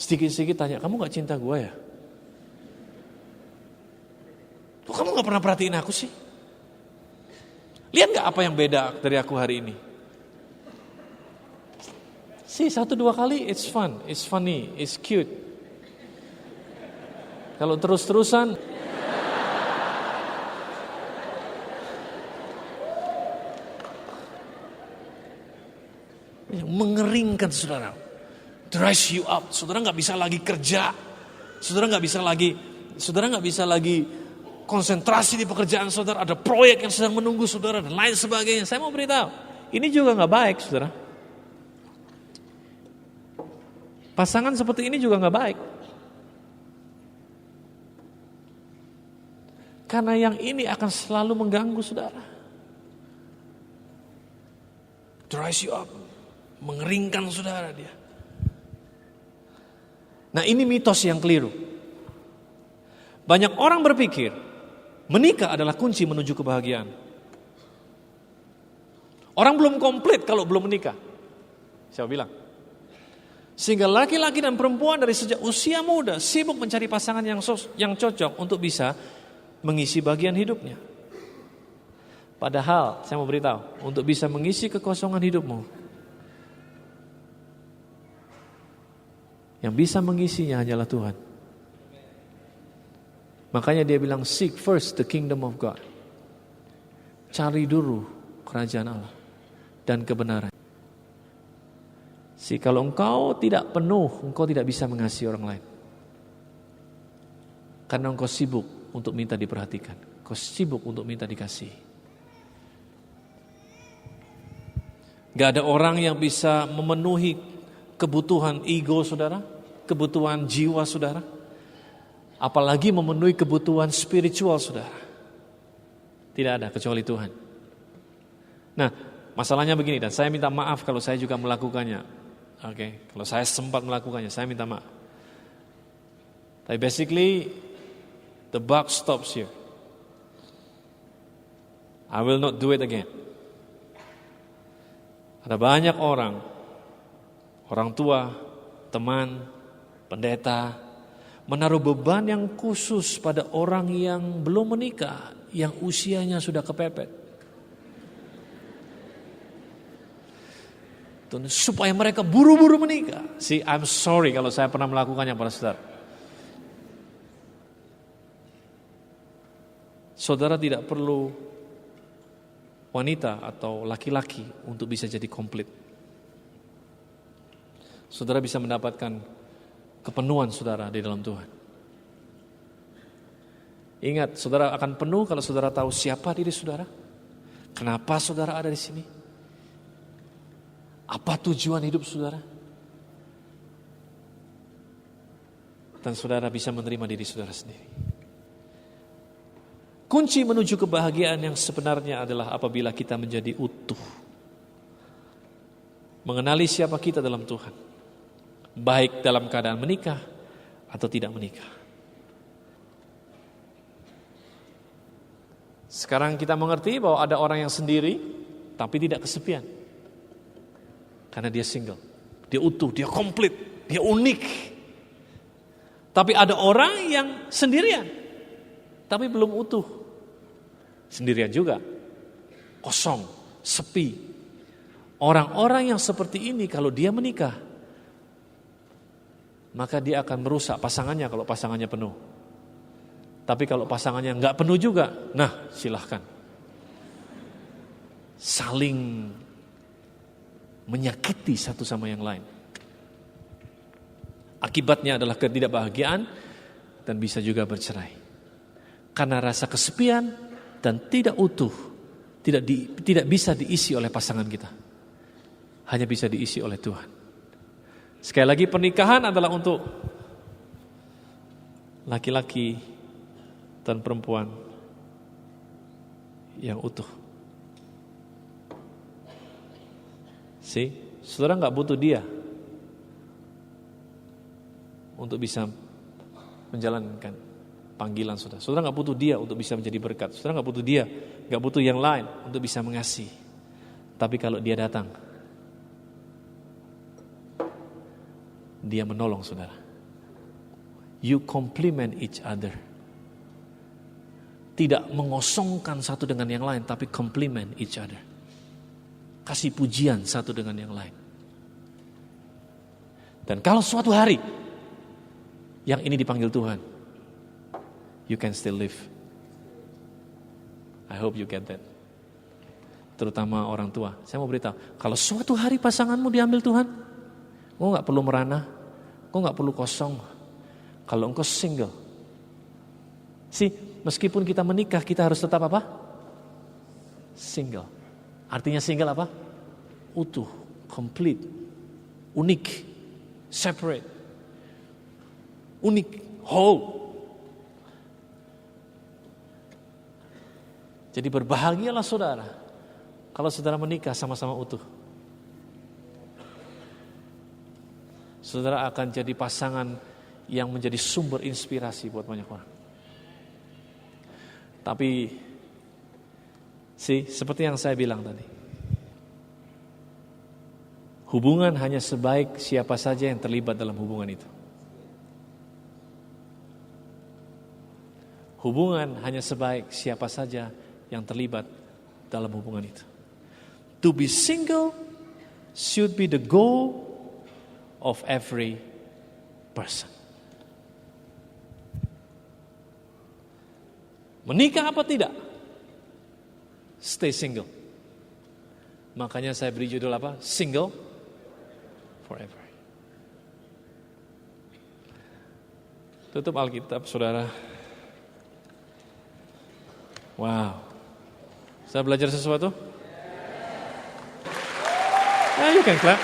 sedikit-sedikit tanya, kamu gak cinta gue ya? Kok kamu gak pernah perhatiin aku sih? Lihat gak apa yang beda dari aku hari ini? Sih 1-2 kali it's fun, it's funny, it's cute. Kalau terus-terusan mengeringkan saudara, dries you up. Saudara nggak bisa lagi kerja, saudara nggak bisa lagi konsentrasi di pekerjaan saudara. Ada proyek yang sedang menunggu saudara dan lain sebagainya. Saya mau beritahu, ini juga nggak baik, saudara. Pasangan seperti ini juga nggak baik, karena yang ini akan selalu mengganggu saudara, dries you up. Mengeringkan saudara dia. Nah, ini mitos yang keliru. Banyak orang berpikir menikah adalah kunci menuju kebahagiaan. Orang belum komplit kalau belum menikah. Siapa bilang? Sehingga laki-laki dan perempuan dari sejak usia muda sibuk mencari pasangan yang cocok untuk bisa mengisi bagian hidupnya. Padahal saya mau beritahu, untuk bisa mengisi kekosongan hidupmu, yang bisa mengisinya hanyalah Tuhan. Makanya dia bilang, seek first the kingdom of God. Cari dulu kerajaan Allah dan kebenaran. Kalau engkau tidak penuh, engkau tidak bisa mengasihi orang lain. Karena engkau sibuk untuk minta diperhatikan. Engkau sibuk untuk minta dikasihi. Gak ada orang yang bisa memenuhi kebutuhan ego saudara, kebutuhan jiwa saudara, apalagi memenuhi kebutuhan spiritual saudara. Tidak ada kecuali Tuhan. Nah, masalahnya begini, dan saya minta maaf kalau saya juga melakukannya. Oke, kalau saya sempat melakukannya, saya minta maaf. Tapi basically, the buck stops here. I will not do it again. Ada banyak orang tua, teman, pendeta, menaruh beban yang khusus pada orang yang belum menikah, yang usianya sudah kepepet. Supaya mereka buru-buru menikah. See, I'm sorry kalau saya pernah melakukannya pada saudara. Saudara tidak perlu wanita atau laki-laki untuk bisa jadi komplit. Saudara bisa mendapatkan kepenuhan saudara di dalam Tuhan. Ingat, saudara akan penuh kalau saudara tahu siapa diri saudara. Kenapa saudara ada di sini? Apa tujuan hidup saudara? Dan saudara bisa menerima diri saudara sendiri. Kunci menuju kebahagiaan yang sebenarnya adalah apabila kita menjadi utuh. Mengenali siapa kita dalam Tuhan. Baik dalam keadaan menikah atau tidak menikah. Sekarang kita mengerti bahwa ada orang yang sendiri tapi tidak kesepian. Karena dia single, dia utuh, dia komplit, dia unik. Tapi ada orang yang sendirian tapi belum utuh. Sendirian juga, kosong, sepi. Orang-orang yang seperti ini kalau dia menikah, maka dia akan merusak pasangannya kalau pasangannya penuh. Tapi kalau pasangannya nggak penuh juga, nah silahkan. Saling menyakiti satu sama yang lain. Akibatnya adalah ketidakbahagiaan dan bisa juga bercerai. Karena rasa kesepian dan tidak utuh, tidak bisa diisi oleh pasangan kita. Hanya bisa diisi oleh Tuhan. Sekali lagi, pernikahan adalah untuk laki-laki dan perempuan yang utuh. Saudara nggak butuh dia untuk bisa menjalankan panggilan saudara. Saudara nggak butuh dia untuk bisa menjadi berkat. Saudara nggak butuh dia, nggak butuh yang lain untuk bisa mengasihi. Tapi kalau dia datang, dia menolong saudara. You complement each other. Tidak mengosongkan satu dengan yang lain, tapi complement each other. Kasih pujian satu dengan yang lain. Dan kalau suatu hari yang ini dipanggil Tuhan, you can still live. I hope you get that. Terutama orang tua. Saya mau beritahu, kalau suatu hari pasanganmu diambil Tuhan, engkau gak perlu merana, engkau gak perlu kosong. Kalau engkau single, meskipun kita menikah, kita harus tetap apa? Single. Artinya single apa? Utuh, complete, unik, separate, unik, whole. Jadi berbahagialah saudara, kalau saudara menikah sama-sama utuh. Saudara akan jadi pasangan yang menjadi sumber inspirasi buat banyak orang. Tapi seperti yang saya bilang tadi, hubungan hanya sebaik siapa saja yang terlibat dalam hubungan itu. Hubungan hanya sebaik siapa saja yang terlibat dalam hubungan itu. To be single should be the goal of every person. Menikah apa tidak? Stay single. Makanya saya beri judul apa? Single forever. Tutup Alkitab, saudara. Wow. Saya belajar sesuatu? You can clap.